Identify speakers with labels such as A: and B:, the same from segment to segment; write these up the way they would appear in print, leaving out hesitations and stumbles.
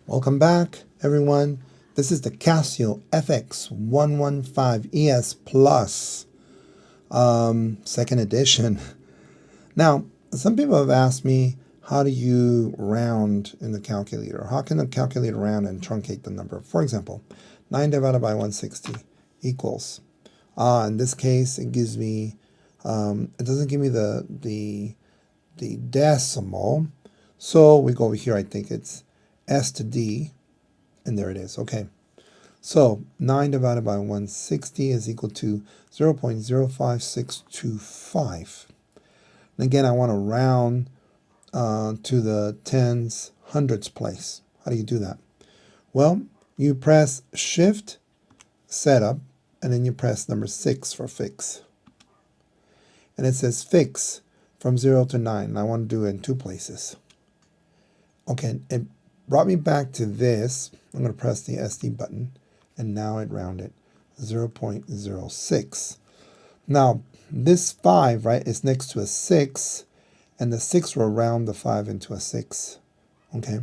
A: Welcome back, everyone. This is the Casio fx-115ES Plus, second edition. Now, some people have asked me, how do you round in the calculator? How can the calculator round and truncate the number? For example, 9 divided by 160 equals. In this case, it gives me, it doesn't give me the decimal. So we go over here, I think it's S to D, and there it is. Okay, so 9 divided by 160 is equal to 0.05625. And again, I want to round to the tens, hundreds place. How do you do that? Well, you press Shift, Setup, and then you press number 6 for fix. And it says fix from 0 to 9. And I want to do it in two places. Okay, it brought me back to this. I'm going to press the SD button, and now it rounded 0.06. Now, this 5, right, is next to a 6, and the 6 will round the 5 into a 6. Okay,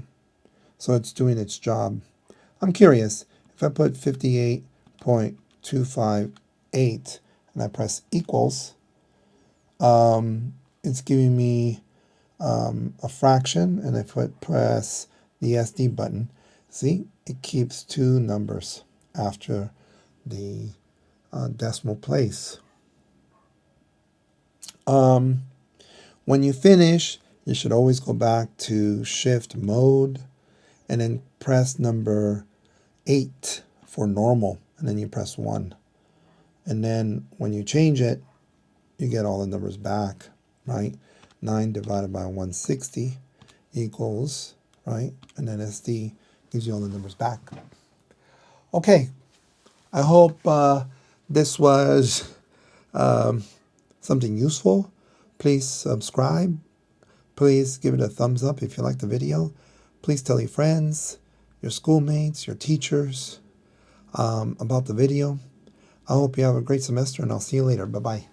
A: so it's doing its job. I'm curious, if I put 58.258 and I press equals, it's giving me a fraction, and if I press the SD button, see, it keeps two numbers after the decimal place. When you finish, you should always go back to Shift Mode and then press number 8 for normal, and then you press 1. And then when you change it, you get all the numbers back, right? 9 divided by 160 equals, right? And then SD gives you all the numbers back. Okay, I hope this was something useful. Please subscribe. Please give it a thumbs up if you like the video. Please tell your friends, your schoolmates, your teachers about the video. I hope you have a great semester, and I'll see you later. Bye-bye.